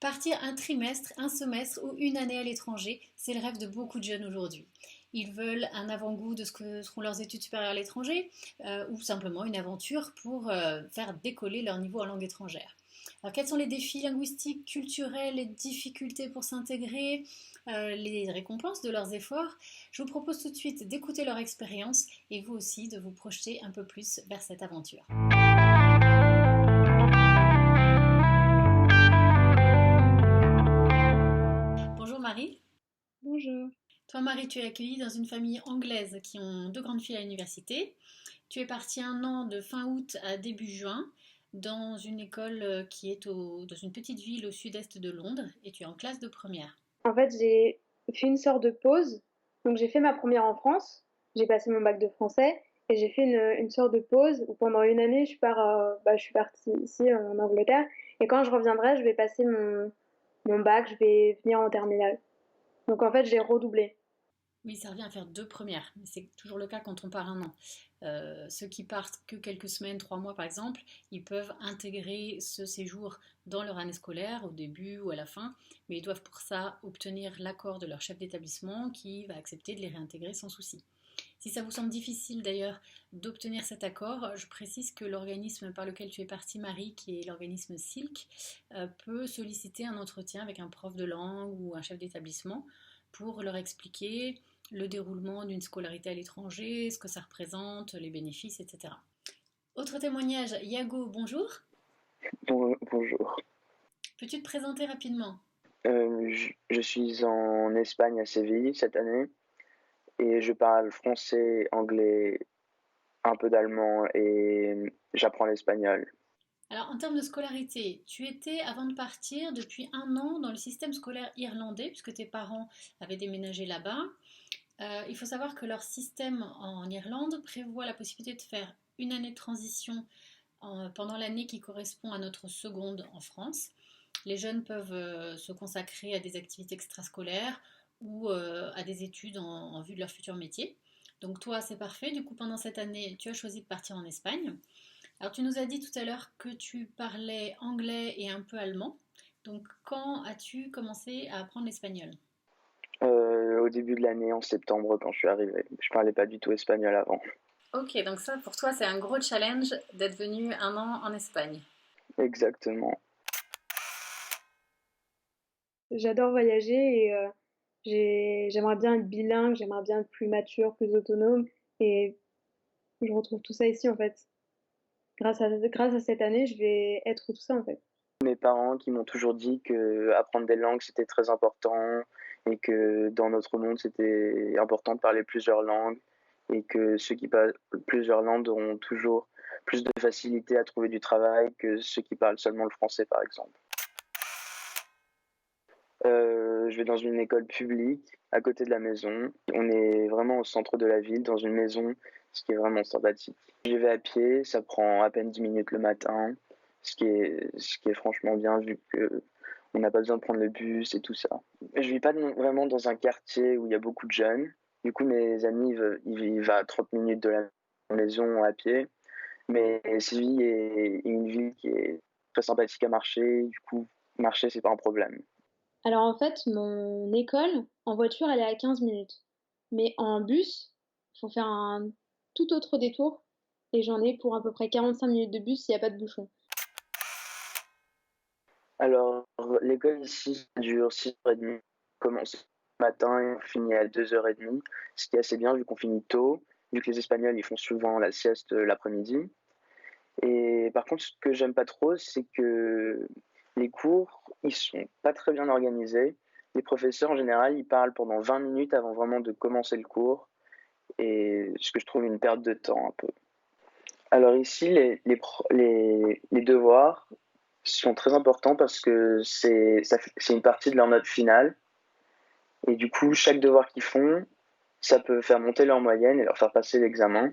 Partir un trimestre, un semestre ou une année à l'étranger, c'est le rêve de beaucoup de jeunes aujourd'hui. Ils veulent un avant-goût de ce que seront leurs études supérieures à l'étranger ou simplement une aventure pour faire décoller leur niveau en langue étrangère. Alors, quels sont les défis linguistiques, culturels, les difficultés pour s'intégrer, les récompenses de leurs efforts? Je vous propose tout de suite d'écouter leur expérience et vous aussi de vous projeter un peu plus vers cette aventure. Bonjour Marie. Bonjour. Toi Marie, tu es accueillie dans une famille anglaise qui ont deux grandes filles à l'université. Tu es partie un an de fin août à début juin dans une école qui est dans une petite ville au sud-est de Londres et tu es en classe de première. En fait, j'ai fait une sorte de pause. Donc, j'ai fait ma première en France. J'ai passé mon bac de français et j'ai fait une sorte de pause où pendant une année, je suis partie ici en Angleterre. Et quand je reviendrai, je vais passer mon bac, je vais venir en terminale. Donc, en fait, j'ai redoublé. Oui, ça revient à faire deux premières, mais c'est toujours le cas quand on part un an. Ceux qui partent que quelques semaines, 3 mois par exemple, ils peuvent intégrer ce séjour dans leur année scolaire, au début ou à la fin, mais ils doivent pour ça obtenir l'accord de leur chef d'établissement qui va accepter de les réintégrer sans souci. Si ça vous semble difficile d'ailleurs d'obtenir cet accord, je précise que l'organisme par lequel tu es partie, Marie, qui est l'organisme SILC, peut solliciter un entretien avec un prof de langue ou un chef d'établissement pour leur expliquer le déroulement d'une scolarité à l'étranger, ce que ça représente, les bénéfices, etc. Autre témoignage, Yago, bonjour. Bonjour. Peux-tu te présenter rapidement? Je suis en Espagne à Séville cette année et je parle français, anglais, un peu d'allemand et j'apprends l'espagnol. Alors, en termes de scolarité, tu étais, avant de partir, depuis un an dans le système scolaire irlandais, puisque tes parents avaient déménagé là-bas. Il faut savoir que leur système en Irlande prévoit la possibilité de faire une année de transition pendant l'année qui correspond à notre seconde en France. Les jeunes peuvent se consacrer à des activités extrascolaires ou à des études en vue de leur futur métier. Donc toi, c'est parfait. Du coup, pendant cette année, tu as choisi de partir en Espagne. Alors, tu nous as dit tout à l'heure que tu parlais anglais et un peu allemand. Donc, quand as-tu commencé à apprendre l'espagnol? Au début de l'année, en septembre, quand je suis arrivé, je parlais pas du tout espagnol avant. Ok, donc ça, pour toi, c'est un gros challenge d'être venu un an en Espagne. Exactement. J'adore voyager et j'aimerais bien être bilingue, j'aimerais bien être plus mature, plus autonome. Et je retrouve tout ça ici, en fait. Grâce à cette année, je vais être tout ça, en fait. Mes parents qui m'ont toujours dit que apprendre des langues c'était très important et que dans notre monde c'était important de parler plusieurs langues et que ceux qui parlent plusieurs langues auront toujours plus de facilité à trouver du travail que ceux qui parlent seulement le français par exemple. Je vais dans une école publique à côté de la maison. On est vraiment au centre de la ville, dans une maison, ce qui est vraiment sympathique. J'y vais à pied, ça prend à peine 10 minutes le matin, ce qui est franchement bien vu que on n'a pas besoin de prendre le bus et tout ça. Je vis pas vraiment dans un quartier où il y a beaucoup de jeunes. Du coup, mes amis, ils vivent à 30 minutes de la maison à pied. Mais Séville est une ville qui est très sympathique à marcher. Du coup, marcher, c'est pas un problème. Alors en fait, mon école, en voiture, elle est à 15 minutes. Mais en bus, il faut faire un tout autre détour. Et j'en ai pour à peu près 45 minutes de bus s'il n'y a pas de bouchon. Alors, l'école ici ça dure 6h30. On commence le matin et on finit à 2h30, ce qui est assez bien vu qu'on finit tôt, vu que les Espagnols ils font souvent la sieste l'après-midi. Et par contre, ce que j'aime pas trop, c'est que les cours, ils sont pas très bien organisés. Les professeurs, en général, ils parlent pendant 20 minutes avant vraiment de commencer le cours, et ce que je trouve une perte de temps un peu. Alors ici, les devoirs sont très importants parce que c'est une partie de leur note finale. Et du coup, chaque devoir qu'ils font, ça peut faire monter leur moyenne et leur faire passer l'examen.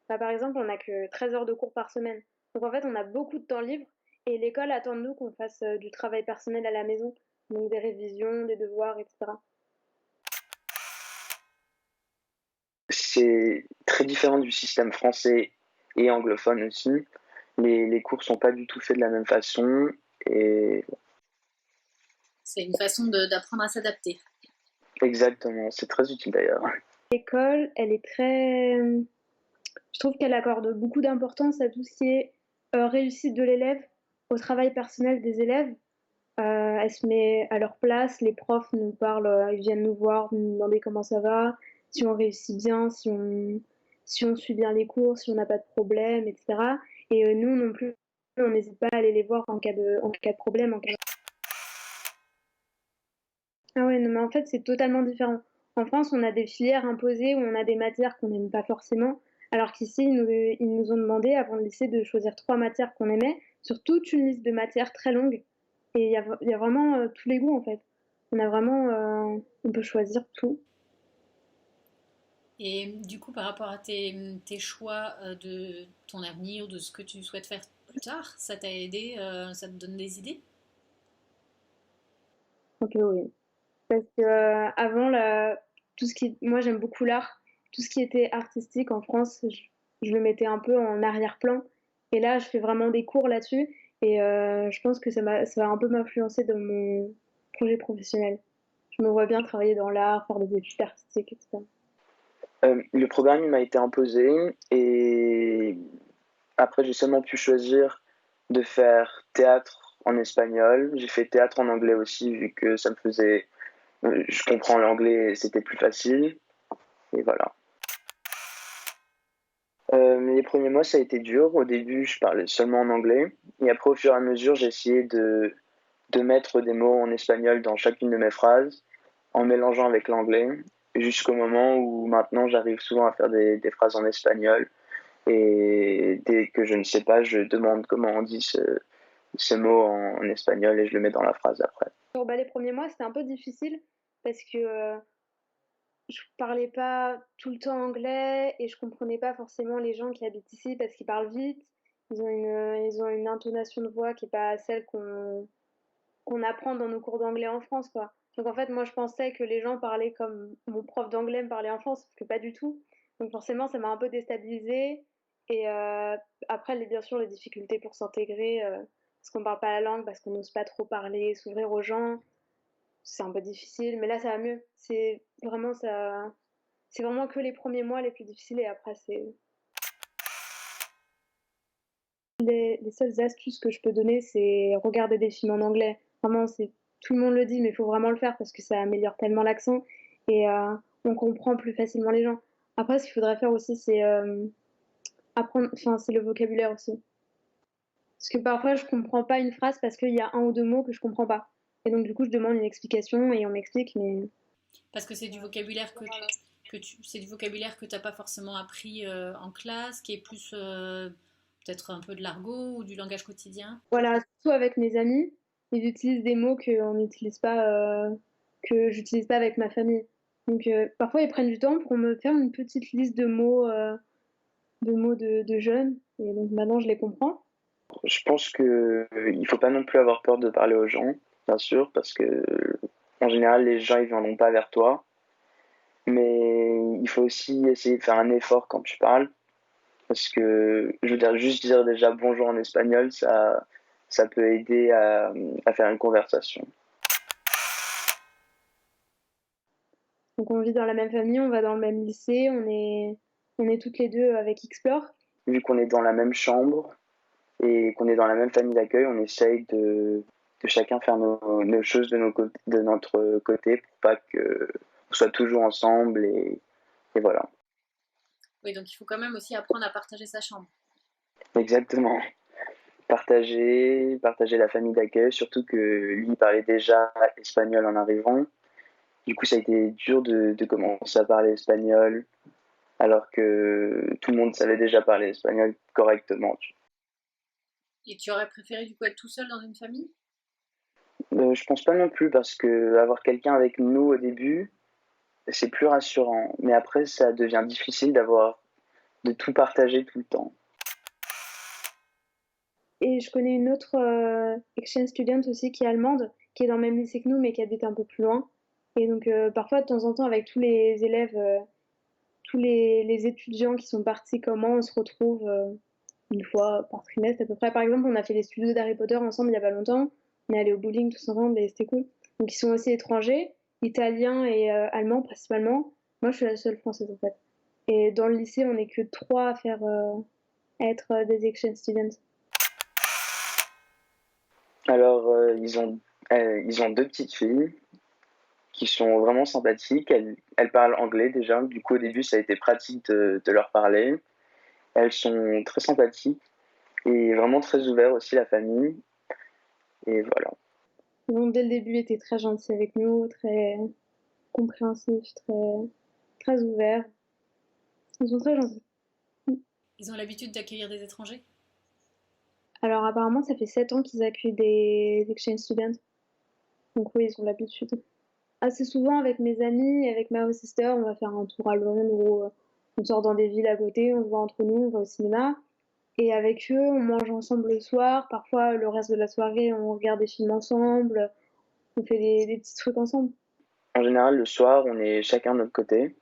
Bah, par exemple, on n'a que 13 heures de cours par semaine. Donc en fait, on a beaucoup de temps libre. Et l'école attend de nous qu'on fasse du travail personnel à la maison. Donc des révisions, des devoirs, etc. C'est très différent du système français et anglophone aussi. Les cours sont pas du tout faits de la même façon. Et C'est une façon d'apprendre à s'adapter. Exactement, c'est très utile d'ailleurs. L'école, elle est très... Je trouve qu'elle accorde beaucoup d'importance à tout ce qui est réussite de l'élève, au travail personnel des élèves. Elle se met à leur place, les profs nous parlent, ils viennent nous voir, nous demander comment ça va, si on réussit bien, si on suit bien les cours, si on n'a pas de problème, etc. Et nous non plus, on n'hésite pas à aller les voir en cas de problème. Ah ouais, non, mais en fait, c'est totalement différent. En France, on a des filières imposées où on a des matières qu'on n'aime pas forcément, alors qu'ici, ils nous ont demandé, avant le lycée, de choisir 3 matières qu'on aimait, sur toute une liste de matières très longue. Et il y a vraiment tous les goûts, en fait. On a vraiment, on peut choisir tout. Et du coup, par rapport à tes choix de ton avenir, de ce que tu souhaites faire plus tard, ça t'a aidé, ça te donne des idées? Ok, oui. Parce que avant, tout ce qui, moi, j'aime beaucoup l'art. Tout ce qui était artistique en France, je le mettais un peu en arrière-plan. Et là, je fais vraiment des cours là-dessus. Et je pense que ça va un peu m'influencer dans mon projet professionnel. Je me vois bien travailler dans l'art, faire des études artistiques, etc. Le programme il m'a été imposé et après j'ai seulement pu choisir de faire théâtre en espagnol. J'ai fait théâtre en anglais aussi vu que ça me faisait... je comprends l'anglais et c'était plus facile. Et voilà. Les premiers mois, ça a été dur. Au début, je parlais seulement en anglais. Et après, au fur et à mesure, j'ai essayé de mettre des mots en espagnol dans chacune de mes phrases, en mélangeant avec l'anglais, jusqu'au moment où maintenant, j'arrive souvent à faire des phrases en espagnol. Et dès que je ne sais pas, je demande comment on dit ce mot en espagnol et je le mets dans la phrase après. Bon, bah, les premiers mois, c'était un peu difficile parce que je parlais pas tout le temps anglais et je comprenais pas forcément les gens qui habitent ici parce qu'ils parlent vite. Ils ont une intonation de voix qui est pas celle qu'on apprend dans nos cours d'anglais en France, quoi. Donc en fait, moi, je pensais que les gens parlaient comme mon prof d'anglais me parlait en France, sauf que pas du tout. Donc forcément, ça m'a un peu déstabilisée. Et après, bien sûr, les difficultés pour s'intégrer, parce qu'on parle pas la langue, parce qu'on n'ose pas trop parler, s'ouvrir aux gens, c'est un peu difficile. Mais là, ça va mieux. C'est vraiment que les premiers mois les plus difficiles et après, c'est les seules astuces que je peux donner, c'est regarder des films en anglais. Vraiment, tout le monde le dit, mais il faut vraiment le faire parce que ça améliore tellement l'accent et on comprend plus facilement les gens. Après, ce qu'il faudrait faire aussi, c'est apprendre, enfin, c'est le vocabulaire aussi. Parce que parfois, je comprends pas une phrase parce qu'il y a un ou deux mots que je comprends pas. Et donc, du coup, je demande une explication et on m'explique, mais Parce que c'est du vocabulaire c'est du vocabulaire que t'as pas forcément appris en classe, qui est plus peut-être un peu de l'argot ou du langage quotidien. voilà, surtout avec mes amis, ils utilisent des mots que j'utilise pas avec ma famille. Donc parfois ils prennent du temps pour me faire une petite liste de jeunes, et donc maintenant je les comprends. Je pense que il faut pas non plus avoir peur de parler aux gens, bien sûr, parce que en général, les gens ils viendront pas vers toi. Mais il faut aussi essayer de faire un effort quand tu parles, parce que je veux dire, juste dire déjà bonjour en espagnol, ça peut aider à faire une conversation. Donc on vit dans la même famille, on va dans le même lycée, on est toutes les deux avec Explore. Vu qu'on est dans la même chambre et qu'on est dans la même famille d'accueil, on essaye de chacun faire nos choses de notre côté pour pas qu'on soit toujours ensemble et voilà. Oui, donc il faut quand même aussi apprendre à partager sa chambre. Exactement. Partager la famille d'accueil, surtout que lui parlait déjà espagnol en arrivant. Du coup, ça a été dur de commencer à parler espagnol, alors que tout le monde savait déjà parler espagnol correctement. Et tu aurais préféré du coup être tout seul dans une famille? Je pense pas non plus, parce que avoir quelqu'un avec nous au début, c'est plus rassurant. Mais après, ça devient difficile de tout partager tout le temps. Et je connais une autre exchange student aussi qui est allemande, qui est dans le même lycée que nous, mais qui habite un peu plus loin. Et donc parfois, de temps en temps, avec tous les élèves, tous les étudiants qui sont partis, comment on se retrouve une fois par trimestre à peu près. Par exemple, on a fait les studios d'Harry Potter ensemble il y a pas longtemps. On est allé au bowling tous ensemble et c'était cool. Donc ils sont aussi étrangers, italiens et allemands principalement. Moi, je suis la seule française en fait. Et dans le lycée, on n'est que 3 à faire à être des exchange students. Alors, ils ont deux petites filles qui sont vraiment sympathiques. Elles parlent anglais déjà. Du coup, au début, ça a été pratique de leur parler. Elles sont très sympathiques et vraiment très ouvertes aussi, la famille. Et voilà. Ils ont dès le début été très gentils avec nous, très compréhensifs, très ouverts. Ils sont très gentils. Ils ont l'habitude d'accueillir des étrangers? Alors apparemment, ça fait 7 ans qu'ils accueillent des exchange students. Donc oui, ils ont l'habitude. Assez souvent avec mes amis, avec ma host sister, on va faire un tour à Londres ou on sort dans des villes à côté, on se voit entre nous, on va au cinéma. Et avec eux, on mange ensemble le soir. Parfois, le reste de la soirée, on regarde des films ensemble. On fait des petits trucs ensemble. En général, le soir, on est chacun de notre côté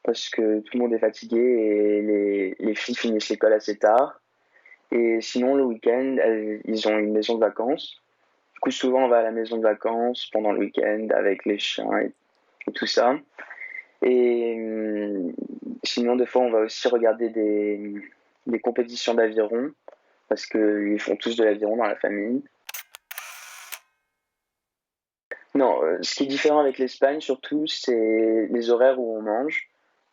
parce que tout le monde est fatigué et les filles finissent l'école assez tard. Et sinon, le week-end, ils ont une maison de vacances. Du coup, souvent, on va à la maison de vacances pendant le week-end avec les chiens et tout ça. Et sinon, des fois, on va aussi regarder des compétitions d'aviron parce qu'ils font tous de l'aviron dans la famille. Non, ce qui est différent avec l'Espagne, surtout, c'est les horaires où on mange.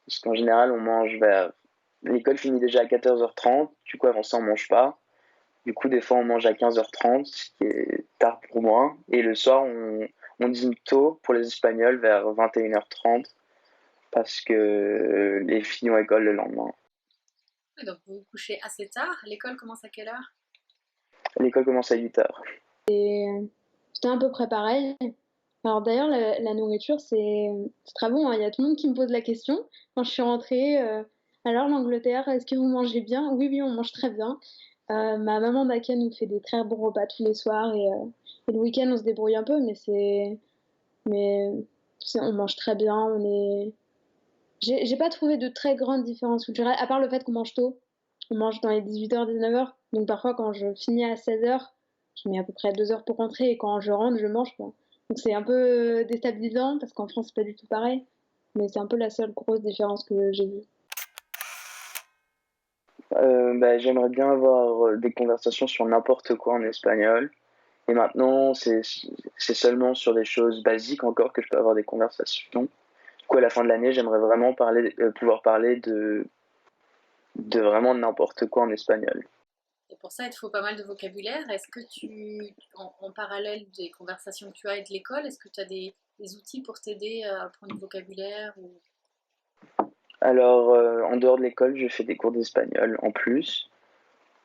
Parce qu'en général, on mange vers. L'école finit déjà à 14h30, du coup, avant ça, on mange pas. Du coup, des fois, on mange à 15h30, ce qui est tard pour moi. Et le soir, on dîne tôt pour les Espagnols vers 21h30 parce que les filles ont école le lendemain. Ouais, donc vous vous couchez assez tard. L'école commence à quelle heure? L'école commence à 8h. C'était à peu près pareil. Alors d'ailleurs, la nourriture, c'est très bon, hein. Il y a tout le monde qui me pose la question. Quand je suis rentrée, alors l'Angleterre, est-ce que vous mangez bien? Oui, oui, on mange très bien. Ma maman d'accueil nous fait des très bons repas tous les soirs et le week-end, on se débrouille un peu, mais on mange très bien. J'ai pas trouvé de très grandes différences culturelles, à part le fait qu'on mange tôt. On mange dans les 18h, 19h. Donc parfois, quand je finis à 16h, je mets à peu près 2 heures pour rentrer et quand je rentre, je mange, quoi. Donc c'est un peu déstabilisant parce qu'en France, c'est pas du tout pareil. Mais c'est un peu la seule grosse différence que j'ai vue. J'aimerais bien avoir des conversations sur n'importe quoi en espagnol. Et maintenant, c'est seulement sur des choses basiques encore que je peux avoir des conversations. Du coup, à la fin de l'année, j'aimerais vraiment pouvoir parler de vraiment n'importe quoi en espagnol. Et pour ça, il te faut pas mal de vocabulaire. Est-ce que en parallèle des conversations que tu as et de l'école, est-ce que tu as des outils pour t'aider à apprendre du vocabulaire ou... Alors, en dehors de l'école, je fais des cours d'espagnol en plus,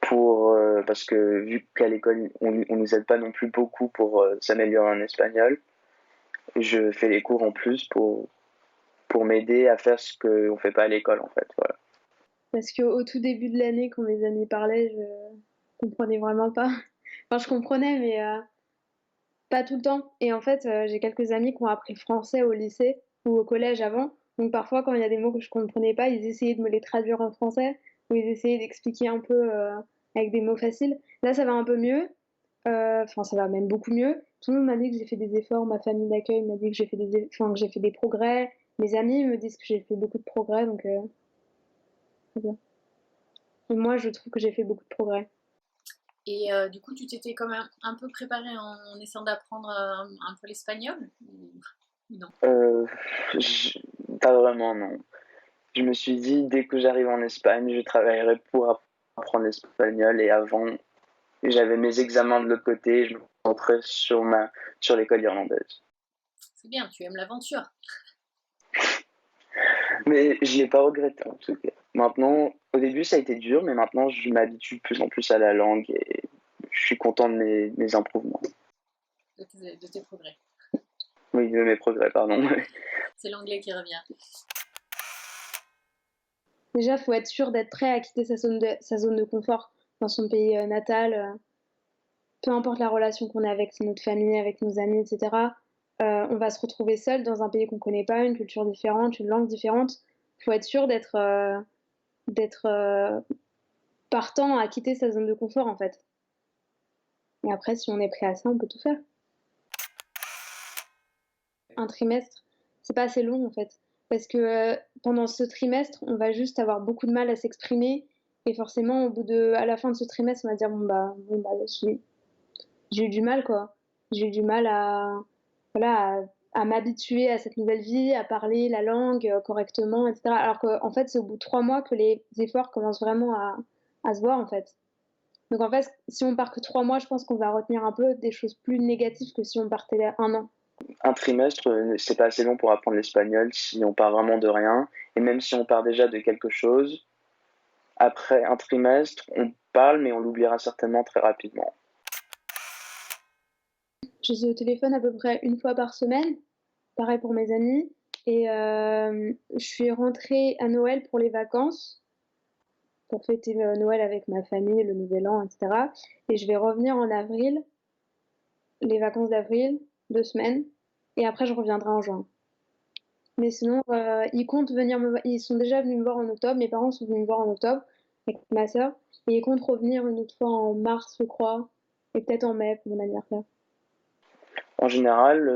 parce que vu qu'à l'école, on nous aide pas non plus beaucoup pour s'améliorer en espagnol, je fais les cours en plus pour m'aider à faire ce qu'on fait pas à l'école en fait. Voilà. Parce qu'au tout début de l'année, quand mes amis parlaient, je comprenais vraiment pas. Enfin, je comprenais, mais pas tout le temps. Et en fait, j'ai quelques amis qui ont appris le français au lycée ou au collège avant. Donc parfois, quand il y a des mots que je comprenais pas, ils essayaient de me les traduire en français ou ils essayaient d'expliquer un peu avec des mots faciles. Là, ça va un peu mieux. Enfin, ça va même beaucoup mieux. Tout le monde m'a dit que j'ai fait des efforts. Ma famille d'accueil m'a dit que que j'ai fait des progrès. Mes amis me disent que j'ai fait beaucoup de progrès. Donc, c'est bien. Et moi, je trouve que j'ai fait beaucoup de progrès. Et du coup, tu t'étais quand même un peu préparé en essayant d'apprendre un peu l'espagnol ou non? Euh, je- Pas vraiment, non. Je me suis dit, dès que j'arrive en Espagne, je travaillerai pour apprendre l'espagnol. Et avant, j'avais mes examens de l'autre côté, je me concentrais sur l'école irlandaise. C'est bien, tu aimes l'aventure. Mais je l'ai pas regretté en tout cas. Maintenant, au début, ça a été dur, mais maintenant, je m'habitue de plus en plus à la langue et je suis content de mes improvements. De tes progrès. Oui, de mes progrès, pardon. C'est l'anglais qui revient. Déjà, il faut être sûr d'être prêt à quitter sa zone de confort dans son pays natal. Peu importe la relation qu'on a avec notre famille, avec nos amis, etc. On va se retrouver seul dans un pays qu'on connaît pas, une culture différente, une langue différente. Il faut être sûr d'être partant à quitter sa zone de confort, en fait. Et après, si on est prêt à ça, on peut tout faire. un trimestre, c'est pas assez long en fait. Parce que pendant ce trimestre, on va juste avoir beaucoup de mal à s'exprimer. Et forcément, à la fin de ce trimestre, on va dire bon bah, j'ai eu du mal quoi. J'ai eu du mal voilà, à m'habituer à cette nouvelle vie, à parler la langue correctement, etc. Alors qu'en fait, c'est au bout de 3 mois que les efforts commencent vraiment à se voir en fait. Donc en fait, si on part que 3 mois, je pense qu'on va retenir un peu des choses plus négatives que si on partait 1 an. Un trimestre, c'est pas assez long pour apprendre l'espagnol si on part vraiment de rien. Et même si on part déjà de quelque chose, après un trimestre, on parle, mais on l'oubliera certainement très rapidement. Je suis au téléphone à peu près une fois par semaine, pareil pour mes amis. Et je suis rentrée à Noël pour les vacances, pour fêter Noël avec ma famille, le Nouvel An, etc. Et je vais revenir en avril, les vacances d'avril, 2 semaines. Et après, je reviendrai en juin. Mais sinon, ils comptent venir ils sont déjà venus me voir en octobre. Mes parents sont venus me voir en octobre avec ma sœur. Et ils comptent revenir une autre fois en mars, je crois. Et peut-être en mai pour mon anniversaire. En général,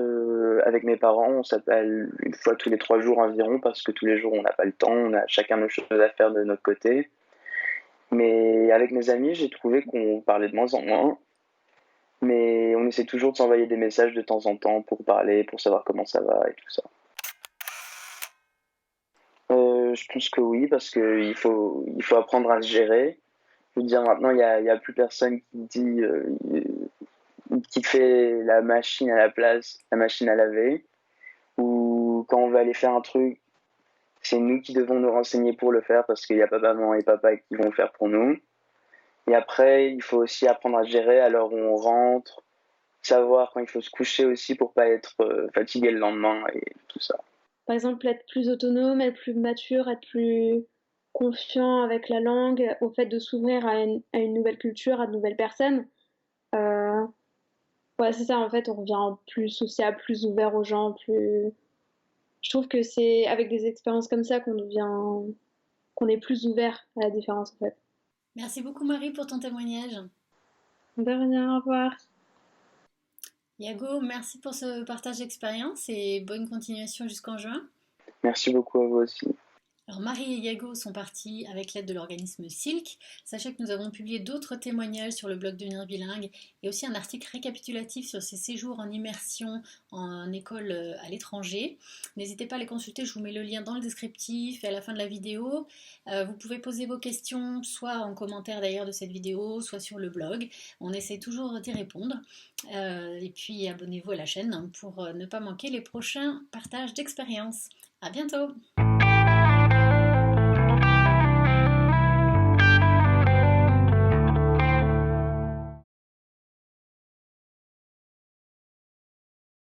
avec mes parents, on s'appelle une fois tous les 3 jours environ parce que tous les jours on n'a pas le temps, on a chacun nos choses à faire de notre côté. Mais avec mes amis, j'ai trouvé qu'on parlait de moins en moins. Mais on essaie toujours de s'envoyer des messages de temps en temps pour parler, pour savoir comment ça va et tout ça. Je pense que oui, parce qu'il faut apprendre à se gérer. Je veux dire, maintenant, il y a plus personne qui te fait la machine à la place, la machine à laver. Ou quand on va aller faire un truc, c'est nous qui devons nous renseigner pour le faire parce qu'il y a pas maman et papa qui vont le faire pour nous. Et après, il faut aussi apprendre à gérer à l'heure où on rentre, savoir quand il faut se coucher aussi pour pas être fatigué le lendemain et tout ça. Par exemple, être plus autonome, être plus mature, être plus confiant avec la langue, au fait de s'ouvrir à une nouvelle culture, à de nouvelles personnes. Euh, ouais, c'est ça, en fait, on revient plus sociable, plus ouvert aux gens, plus... Je trouve que c'est avec des expériences comme ça qu'on est plus ouvert à la différence, en fait. Merci beaucoup Marie pour ton témoignage. De rien, au revoir. Yago, merci pour ce partage d'expérience et bonne continuation jusqu'en juin. Merci beaucoup à vous aussi. Alors Marie et Yago sont partis avec l'aide de l'organisme Silk. Sachez que nous avons publié d'autres témoignages sur le blog Devenir Bilingue et aussi un article récapitulatif sur ces séjours en immersion en école à l'étranger. N'hésitez pas à les consulter, je vous mets le lien dans le descriptif et à la fin de la vidéo. Vous pouvez poser vos questions soit en commentaire d'ailleurs de cette vidéo, soit sur le blog. On essaie toujours d'y répondre. Et puis abonnez-vous à la chaîne pour ne pas manquer les prochains partages d'expériences. À bientôt!